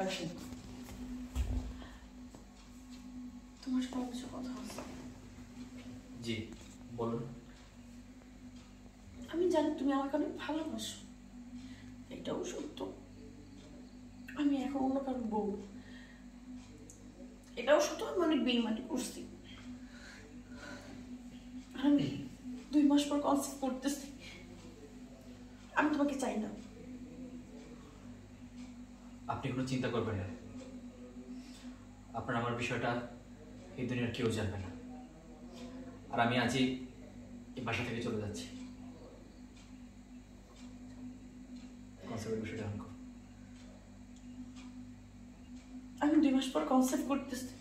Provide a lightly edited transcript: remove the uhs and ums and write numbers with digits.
রাখেন। তোমার সাথে কিছু কথা আছে। জি বলুন। আমি জানি তুমি আমাকে অনেক ভালোবাসো, এটাও সত্য। আমি এখন অন্য কারোর বউ, এটাও সত্য। আমি অনেক বেইমানি করছি, আর আমি 2 মাস পর কনসিভ করতেছি। আমি তোমাকে চাই না। আপনি কোনো চিন্তা করবেন না, আপনার আমার বিষয়টা এই দুনিয়ার কেউ জানবে না। আর আমি আজই এই বাসা থেকে চলে যাচ্ছি। কনসেপ্টের বিষয়টা আমি 2 মাস পর কনসেপ্ট করতেছি।